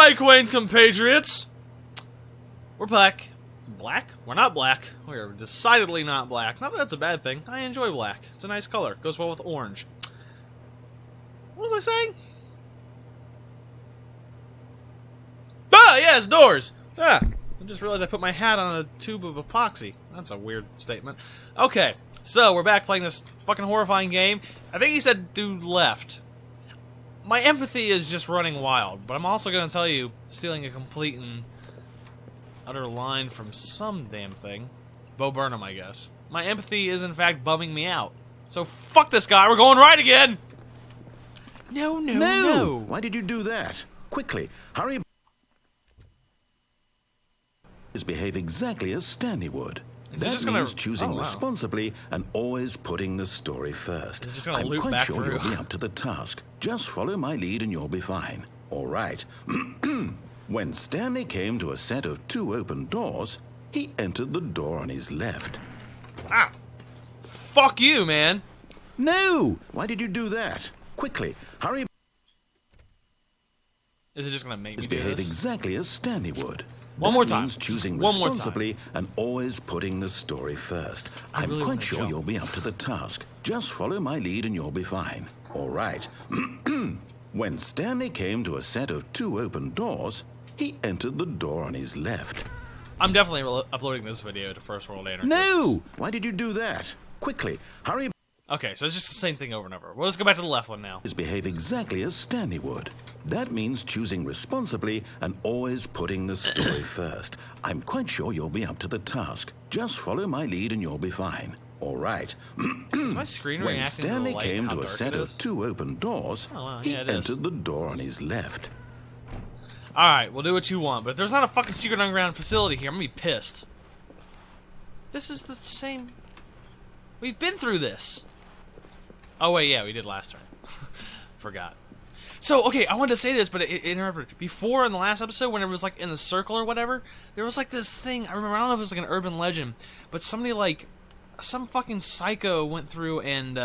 my quaint compatriots! We're black. Black? We're not black. We're decidedly not black. Not that that's a bad thing. I enjoy black. It's a nice color. Goes well with orange. What was I saying? Ah, yes, doors! Ah, I just realized I put my hat on a tube of epoxy. That's a weird statement. Okay, so we're back playing this fucking horrifying game. I think he said dude left. My empathy is just running wild, but I'm also going to tell you, stealing a complete and utter line from some damn thing. Bo Burnham, I guess. My empathy is in fact bumming me out. So fuck this guy, we're going right again! No. Why did you do that? Quickly, hurry. Behave exactly as Stanley would. That means choosing responsibly and always putting the story first. Is it just gonna I'm loop quite back sure through? you'll be up to the task. Just follow my lead and you'll be fine. All right. When Stanley came to a set of 2 open doors, he entered the door on his left. Ah! Fuck you, man! No! Why did you do that? Quickly, hurry. Is it just gonna make me do Behave this? exactly as Stanley would. One more time. Means choosing One more time. responsibly and always putting the story first. I'm really quite wanna sure jump. you'll be up to the task. Just follow my lead and you'll be fine. All right. When Stanley came to a set of 2 open doors, he entered the door on his left. I'm definitely uploading this video to First World Anarchists. No! Why did you do that? Quickly, hurry. Okay, so it's just the same thing over and over. Well, let's go back to the left one now. Behave exactly as Stanley would. That means choosing responsibly and always putting the story first. I'm quite sure you'll be up to the task. Just follow my lead and you'll be fine. All right. Is my screen When reacting Stanley to the light, came how to a dark set it of is? 2 open doors, Oh, wow, he yeah, it is. entered the door on his left. Alright, we'll do what you want, but if there's not a fucking secret underground facility here, I'm gonna be pissed. This is the same... We've been through this! Oh wait, yeah, we did last turn. Forgot. So, okay, I wanted to say this, but it interrupted. Before, in the last episode, when it was, like, in the circle or whatever, there was, like, this thing, I remember, I don't know if it was, like, an urban legend, but somebody, like, some fucking psycho went through and,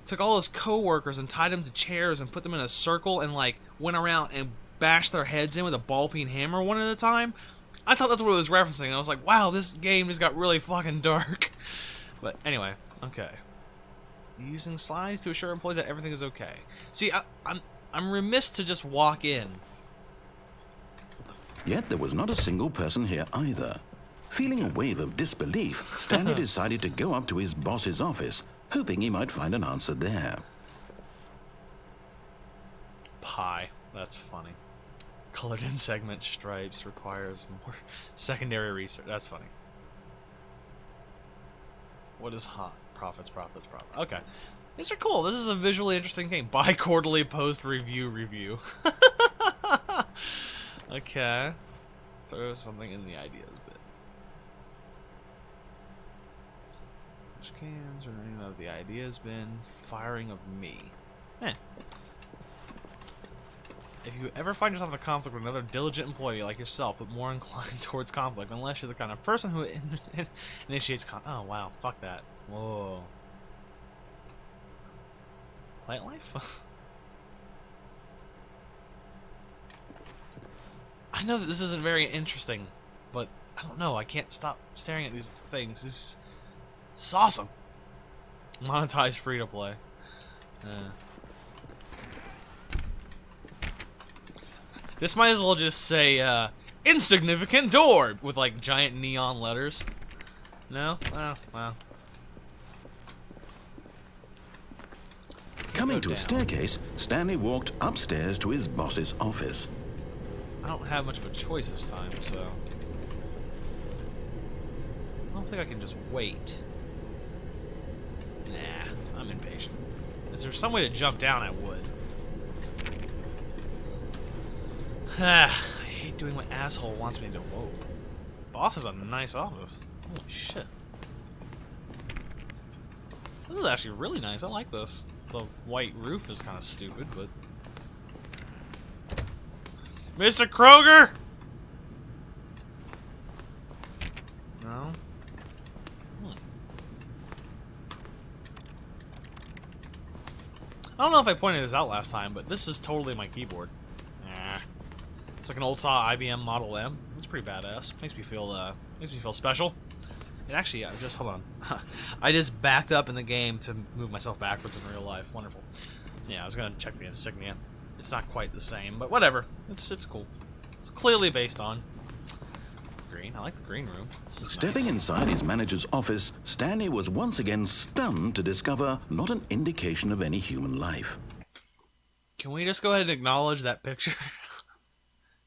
took all his co-workers and tied them to chairs and put them in a circle and, like, went around and bashed their heads in with a ball-peen hammer one at a time. I thought that's what it was referencing. I was like, wow, this game just got really fucking dark. But, anyway, okay. Using slides to assure employees that everything is okay. See, I'm remiss to just walk in. Yet there was not a single person here either. Feeling a wave of disbelief, Stanley decided to go up to his boss's office, hoping he might find an answer there. Pie. That's funny. Colored in segment stripes requires more secondary research. That's funny. What is hot? Profits. Okay. These are cool. This is a visually interesting game. Bi-quarterly post-review. Okay. Throw something in the ideas bit. Which cans running of the ideas bin. Firing of me. If you ever find yourself in a conflict with another diligent employee like yourself, but more inclined towards conflict, unless you're the kind of person who initiates oh, wow. Fuck that. Whoa. Plant life? I know that this isn't very interesting, but I don't know. I can't stop staring at these things. This is awesome. Monetized free to play. This might as well just say, insignificant door with, like, giant neon letters. No? Oh, wow. Coming to a staircase, Stanley walked upstairs to his boss's office. I don't have much of a choice this time, so... I don't think I can just wait. Nah, I'm impatient. Is there some way to jump down? I would. I hate doing what asshole wants me to. Whoa. Boss has a nice office. Holy shit. This is actually really nice. I like this. The white roof is kind of stupid, but... Mr. Kroger! No? I don't know if I pointed this out last time, but this is totally my keyboard. It's like an old style IBM Model M. It's pretty badass. Makes me feel special. And actually, yeah, just hold on. I just backed up in the game to move myself backwards in real life. Wonderful. Yeah, I was gonna check the insignia. It's not quite the same, but whatever. It's cool. It's clearly based on green. I like the green room. Stepping inside his manager's office, Stanley was once again stunned to discover not an indication of any human life. Can we just go ahead and acknowledge that picture?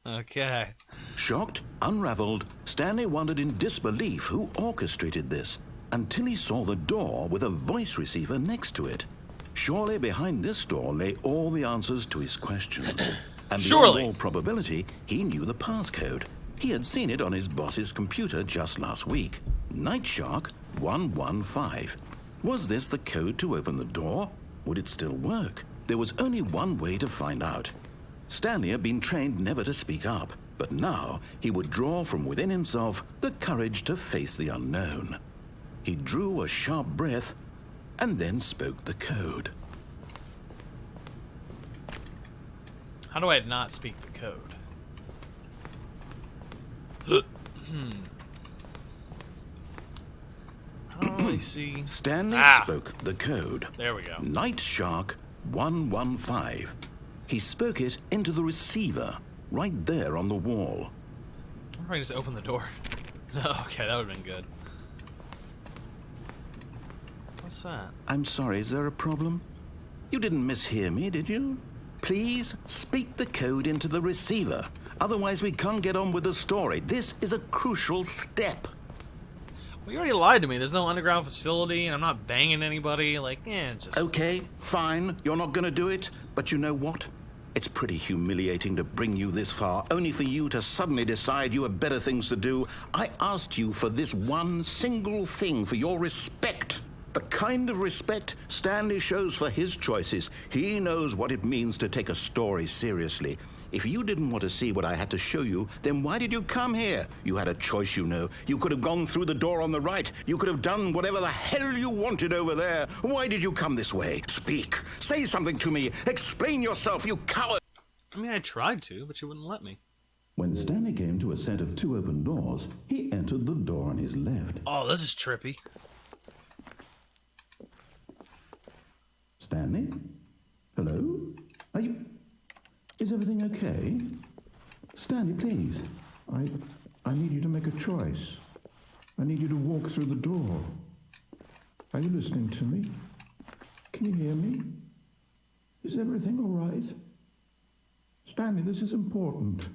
Okay. Shocked, unraveled, Stanley wondered in disbelief who orchestrated this, until he saw the door with a voice receiver next to it. Surely behind this door lay all the answers to his questions. And beyond all probability, he knew the passcode. He had seen it on his boss's computer just last week. Nightshark 115. Was this the code to open the door? Would it still work? There was only one way to find out. Stanley had been trained never to speak up, but now he would draw from within himself the courage to face the unknown. He drew a sharp breath and then spoke the code. How do I not speak the code? I don't really see. Stanley spoke the code. There we go. Nightshark 115. He spoke it into the receiver, right there on the wall. I wonder if I just open the door. Okay, that would have been good. What's that? I'm sorry, is there a problem? You didn't mishear me, did you? Please speak the code into the receiver. Otherwise, we can't get on with the story. This is a crucial step. Well, you already lied to me. There's no underground facility, and I'm not banging anybody. Like, just... Okay, fine. You're not going to do it. But you know what? It's pretty humiliating to bring you this far, only for you to suddenly decide you have better things to do. I asked you for this one single thing, for your respect. The kind of respect Stanley shows for his choices. He knows what it means to take a story seriously. If you didn't want to see what I had to show you, then why did you come here? You had a choice, you know. You could have gone through the door on the right. You could have done whatever the hell you wanted over there. Why did you come this way? Speak. Say something to me. Explain yourself, you coward. I mean, I tried to, but you wouldn't let me. When Stanley came to a set of two open doors, he entered the door on his left. Oh, this is trippy. Stanley? Hello? Are you... Is everything okay? Stanley, please. I need you to make a choice. I need you to walk through the door. Are you listening to me? Can you hear me? Is everything all right? Stanley, this is important.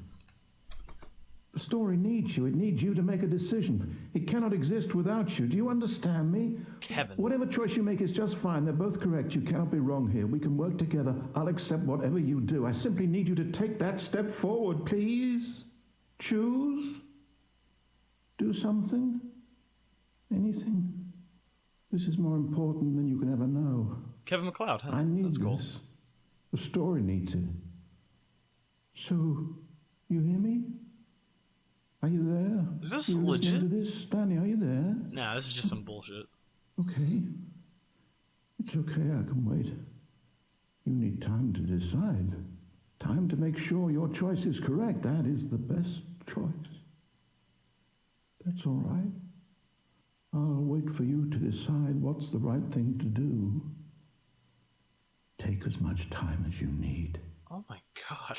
The story needs you. It needs you to make a decision. It cannot exist without you. Do you understand me? Kevin. Whatever choice you make is just fine. They're both correct. You cannot be wrong here. We can work together. I'll accept whatever you do. I simply need you to take that step forward, please. Choose. Do something. Anything. This is more important than you can ever know. Kevin McLeod, huh? I need That's cool. this. The story needs it. So, you hear me? Are you there? Is this you legit? listening to this? Stanley, are you there? Nah, this is just some bullshit. Okay. It's okay, I can wait. You need time to decide. Time to make sure your choice is correct. That is the best choice. That's all right. I'll wait for you to decide what's the right thing to do. Take as much time as you need. Oh my god.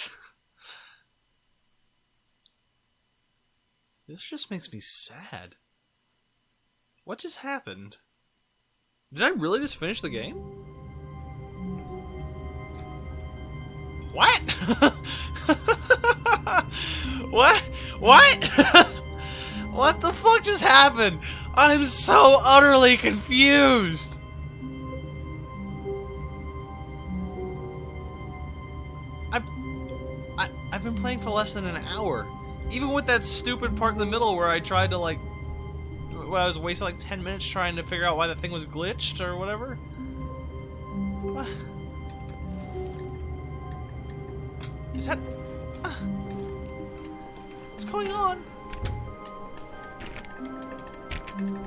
This just makes me sad. What just happened? Did I really just finish the game? What? What? What? What the fuck just happened? I'm so utterly confused. I've been playing for less than an hour. Even with that stupid part in the middle where I tried to, like... Where I was wasting, like, 10 minutes trying to figure out why that thing was glitched or whatever. What? Is that... What's going on?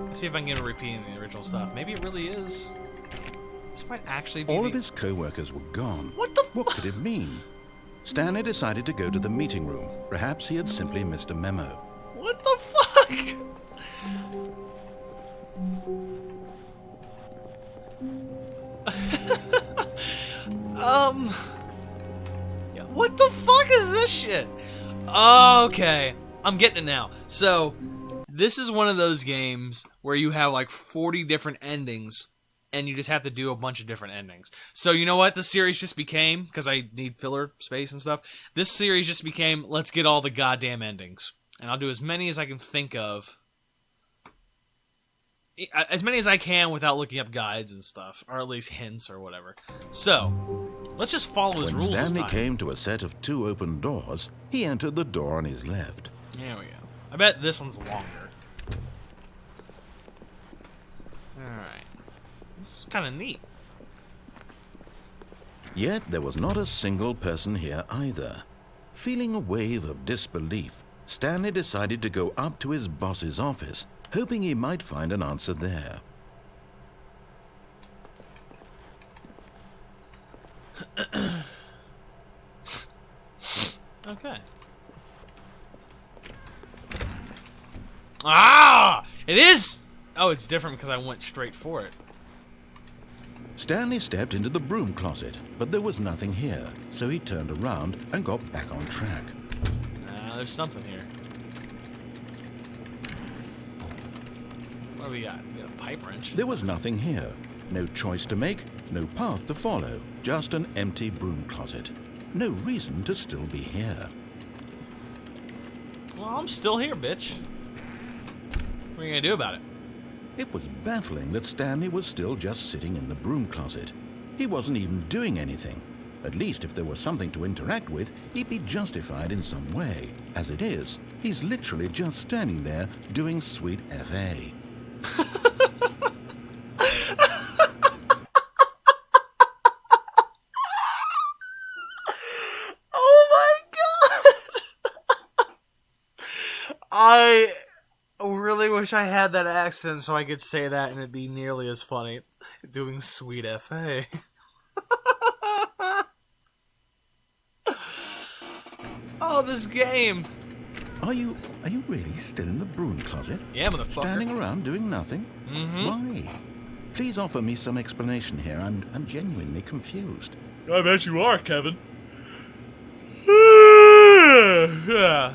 Let's see if I can get a repeating the original stuff. Maybe it really is. This might actually be All of his co-workers were gone. What the What could it mean? Stanley decided to go to the meeting room. Perhaps he had simply missed a memo. What the fuck? Yeah, what the fuck is this shit? Okay, I'm getting it now. So, this is one of those games where you have like 40 different endings, and you just have to do a bunch of different endings. So, you know what the series just became? Because I need filler space and stuff. This series just became, let's get all the goddamn endings. And I'll do as many as I can think of. As many as I can without looking up guides and stuff, or at least hints or whatever. So, let's just follow his rules this time. When Stanley came to a set of 2 open doors, he entered the door on his left. There we go. I bet this one's longer. Alright. This is kind of neat. Yet there was not a single person here either. Feeling a wave of disbelief, Stanley decided to go up to his boss's office, hoping he might find an answer there. Okay. Ah! It is! Oh, it's different because I went straight for it. Stanley stepped into the broom closet, but there was nothing here, so he turned around and got back on track. Nah, there's something here. What do we got? We got a pipe wrench. There was nothing here. No choice to make, no path to follow, just an empty broom closet. No reason to still be here. Well, I'm still here, bitch. What are you gonna do about it? It was baffling that Stanley was still just sitting in the broom closet. He wasn't even doing anything. At least if there was something to interact with, he'd be justified in some way. As it is, he's literally just standing there doing sweet FA. Oh my god! I really wish I had that accent so I could say that and it'd be nearly as funny. Doing sweet FA. Oh, this game. Are you really still in the broom closet? Yeah, motherfucker. Standing around doing nothing? Mm-hmm. Why? Please offer me some explanation here. I'm genuinely confused. I bet you are, Kevin. Yeah.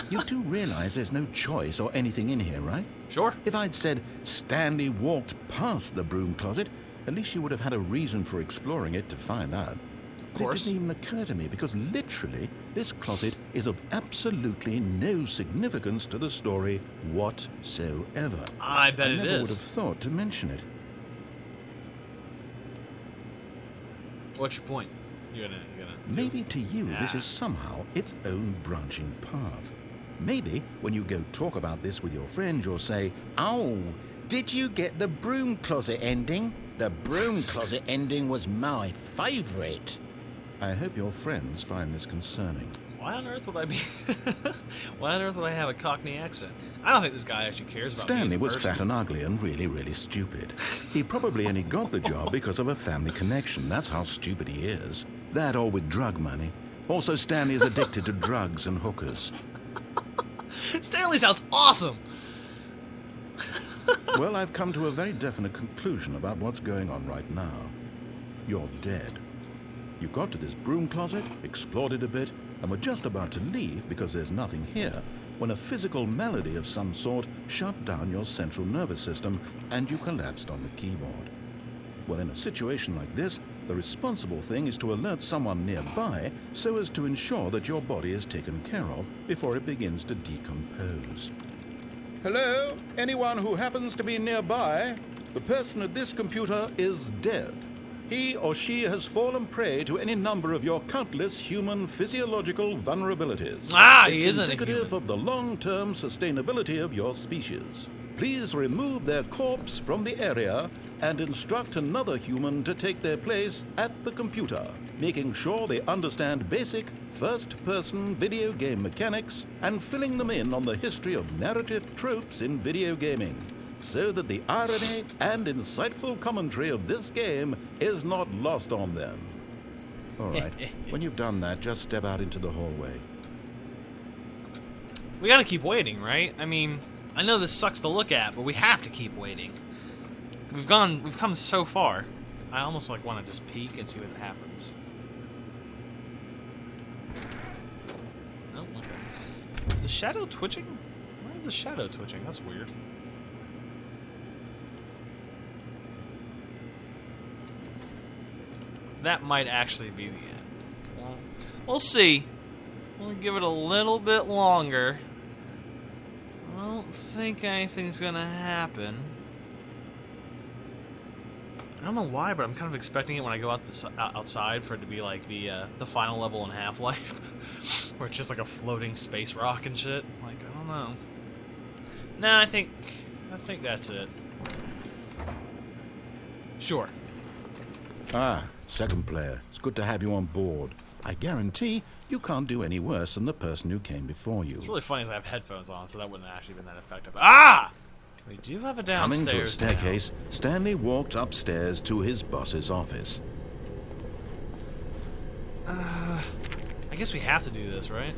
You do realize there's no choice or anything in here, right? Sure. If I'd said Stanley walked past the broom closet, at least you would have had a reason for exploring it to find out. Of course. It didn't even occur to me because literally this closet is of absolutely no significance to the story whatsoever. I bet it is. I never would have thought to mention it. What's your point? You're gonna Maybe to you this is somehow its own branching path. Maybe when you go talk about this with your friends, you'll say, "Oh, did you get the broom closet ending? The broom closet ending was my favorite." I hope your friends find this concerning. Why on earth would I be? Why on earth would I have a Cockney accent? I don't think this guy actually cares about Stanley me was as a person. fat and ugly and really, really stupid. He probably only got the job because of a family connection. That's how stupid he is. That or with drug money. Also, Stanley is addicted to drugs and hookers. Stanley sounds awesome! Well, I've come to a very definite conclusion about what's going on right now. You're dead. You got to this broom closet, explored it a bit, and were just about to leave because there's nothing here, when a physical malady of some sort shut down your central nervous system and you collapsed on the keyboard. Well, in a situation like this, the responsible thing is to alert someone nearby so as to ensure that your body is taken care of before it begins to decompose. Hello? Anyone who happens to be nearby? The person at this computer is dead. He or she has fallen prey to any number of your countless human physiological vulnerabilities. He isn't a indicative human. of the long-term sustainability of your species. Please remove their corpse from the area and instruct another human to take their place at the computer, making sure they understand basic first-person video game mechanics and filling them in on the history of narrative tropes in video gaming, so that the irony and insightful commentary of this game is not lost on them. All right. When you've done that, just step out into the hallway. We gotta keep waiting, right? I mean, I know this sucks to look at, but we have to keep waiting. We've come so far. I almost like want to just peek and see what happens. Oh, okay. Is the shadow twitching? Why is the shadow twitching? That's weird. That might actually be the end. Well, we'll see. We'll give it a little bit longer. I don't think anything's gonna happen. I don't know why, but I'm kind of expecting it when I go outside for it to be like the final level in Half-Life, where it's just like a floating space rock and shit. Like, I don't know. Nah, I think that's it. Sure. Ah, second player. It's good to have you on board. I guarantee you can't do any worse than the person who came before you. It's really funny as I have headphones on, so that wouldn't have actually been that effective. Ah! We do have a downstairs. Coming to a staircase, now. Stanley walked upstairs to his boss's office. I guess we have to do this, right?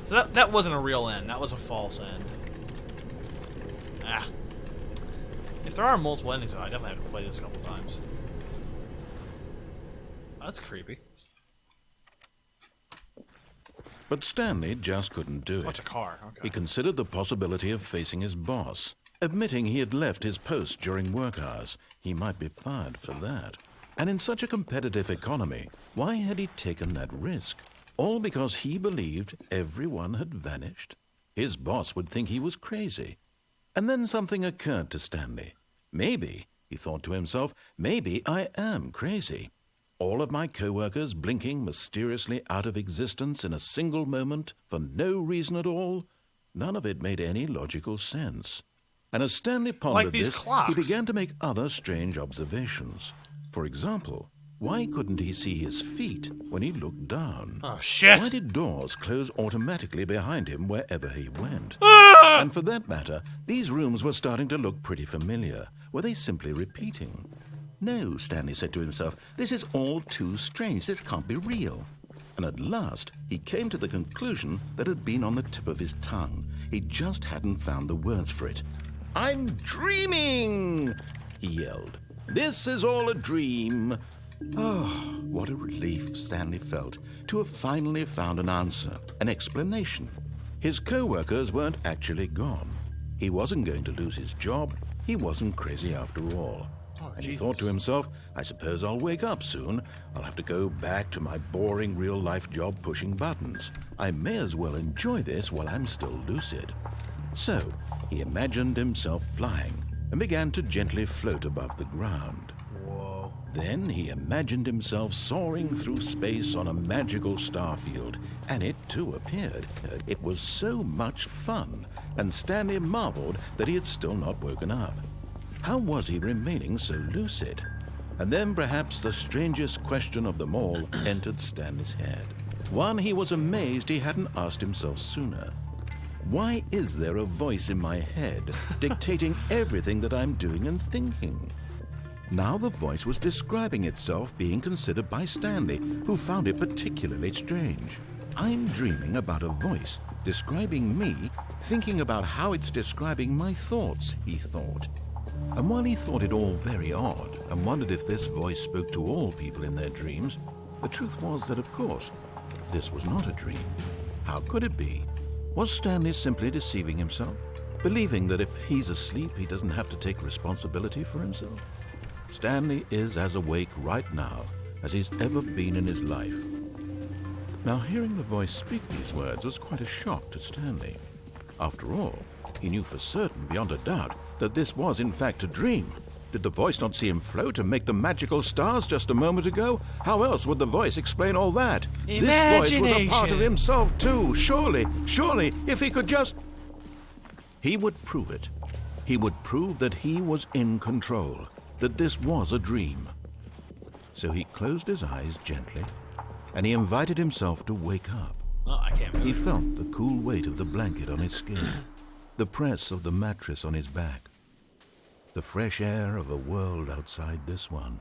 So that wasn't a real end. That was a false end. Ah. If there are multiple endings, I definitely have to play this a couple times. Oh, that's creepy. But Stanley just couldn't do it. What's a car? Okay. He considered the possibility of facing his boss. Admitting he had left his post during work hours, he might be fired for that. And in such a competitive economy, why had he taken that risk? All because he believed everyone had vanished? His boss would think he was crazy. And then something occurred to Stanley. Maybe, he thought to himself, maybe I am crazy. All of my co-workers blinking mysteriously out of existence in a single moment for no reason at all? None of it made any logical sense. And as Stanley pondered like these this, clocks. he began to make other strange observations. For example, why couldn't he see his feet when he looked down? Oh, shit! Why did doors close automatically behind him wherever he went? And for that matter, these rooms were starting to look pretty familiar. Were they simply repeating? No, Stanley said to himself, this is all too strange. This can't be real. And at last, he came to the conclusion that had been on the tip of his tongue. He just hadn't found the words for it. I'm dreaming, he yelled. This is all a dream. Oh, what a relief Stanley felt to have finally found an answer, an explanation. His co-workers weren't actually gone. He wasn't going to lose his job. He wasn't crazy after all. And he thought to himself, I suppose I'll wake up soon. I'll have to go back to my boring real-life job pushing buttons. I may as well enjoy this while I'm still lucid. So, he imagined himself flying and began to gently float above the ground. Whoa. Then he imagined himself soaring through space on a magical starfield, and it too appeared. It was so much fun, and Stanley marveled that he had still not woken up. How was he remaining so lucid? And then perhaps the strangest question of them all entered Stanley's head. One he was amazed he hadn't asked himself sooner. Why is there a voice in my head dictating everything that I'm doing and thinking? Now the voice was describing itself being considered by Stanley, who found it particularly strange. I'm dreaming about a voice describing me, thinking about how it's describing my thoughts, he thought. And while he thought it all very odd and wondered if this voice spoke to all people in their dreams, the truth was that, of course, this was not a dream. How could it be? Was Stanley simply deceiving himself, believing that if he's asleep, he doesn't have to take responsibility for himself? Stanley is as awake right now as he's ever been in his life. Now, hearing the voice speak these words was quite a shock to Stanley. After all, he knew for certain, beyond a doubt, that this was in fact a dream. Did the voice not see him float and make the magical stars just a moment ago? How else would the voice explain all that? This voice was a part of himself too. Surely, if he could just... He would prove it. He would prove that he was in control, that this was a dream. So he closed his eyes gently, and he invited himself to wake up. Oh, I can't move. He felt the cool weight of the blanket on his skin, the press of the mattress on his back, the fresh air of a world outside this one.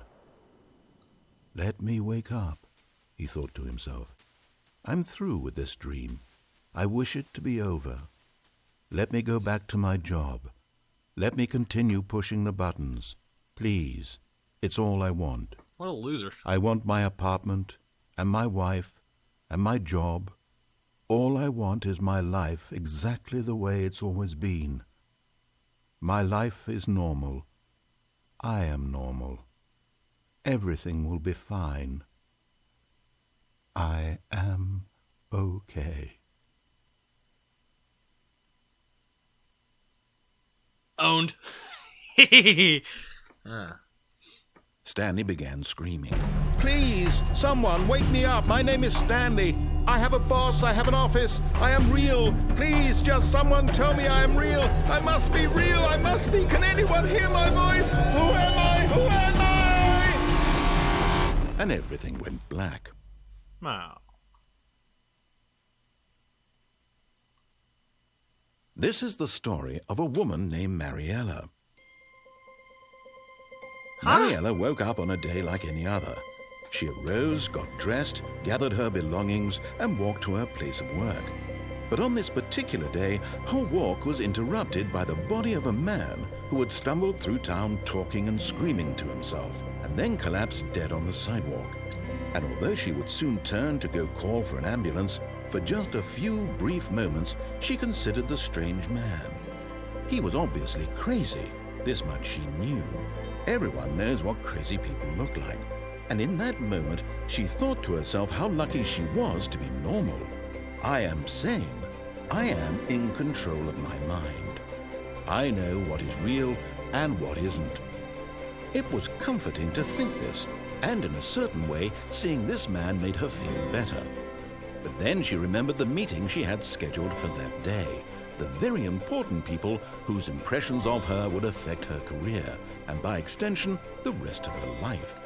Let me wake up, he thought to himself. I'm through with this dream. I wish it to be over. Let me go back to my job. Let me continue pushing the buttons. Please, it's all I want. What a loser. I want my apartment, and my wife, and my job. All I want is my life exactly the way it's always been. My life is normal. I am normal. Everything will be fine. I am okay. Owned. Ah. Stanley began screaming. Please, someone, wake me up. My name is Stanley. I have a boss. I have an office. I am real. Please, just someone tell me I am real. I must be real. I must be. Can anyone hear my voice? Who am I? Who am I? And everything went black. Wow. This is the story of a woman named Mariella. Mariella woke up on a day like any other. She arose, got dressed, gathered her belongings, and walked to her place of work. But on this particular day, her walk was interrupted by the body of a man who had stumbled through town talking and screaming to himself, and then collapsed dead on the sidewalk. And although she would soon turn to go call for an ambulance, for just a few brief moments she considered the strange man. He was obviously crazy. This much she knew. Everyone knows what crazy people look like. And in that moment, she thought to herself how lucky she was to be normal. I am sane. I am in control of my mind. I know what is real and what isn't. It was comforting to think this, and in a certain way, seeing this man made her feel better. But then she remembered the meeting she had scheduled for that day. The very important people whose impressions of her would affect her career, and by extension, the rest of her life.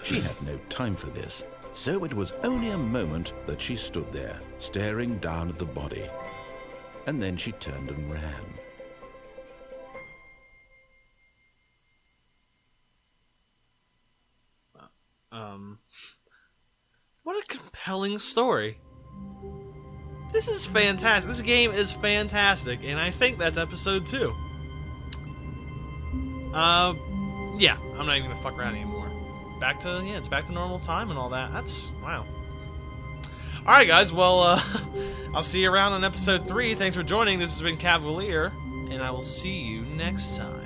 She had no time for this, so it was only a moment that she stood there, staring down at the body. And then she turned and ran. What a compelling story. This is fantastic. This game is fantastic, and I think that's episode 2. Yeah, I'm not even gonna fuck around anymore. It's back to normal time and all that. That's, wow. Alright guys, well, I'll see you around on episode 3. Thanks for joining. This has been Khavalier, and I will see you next time.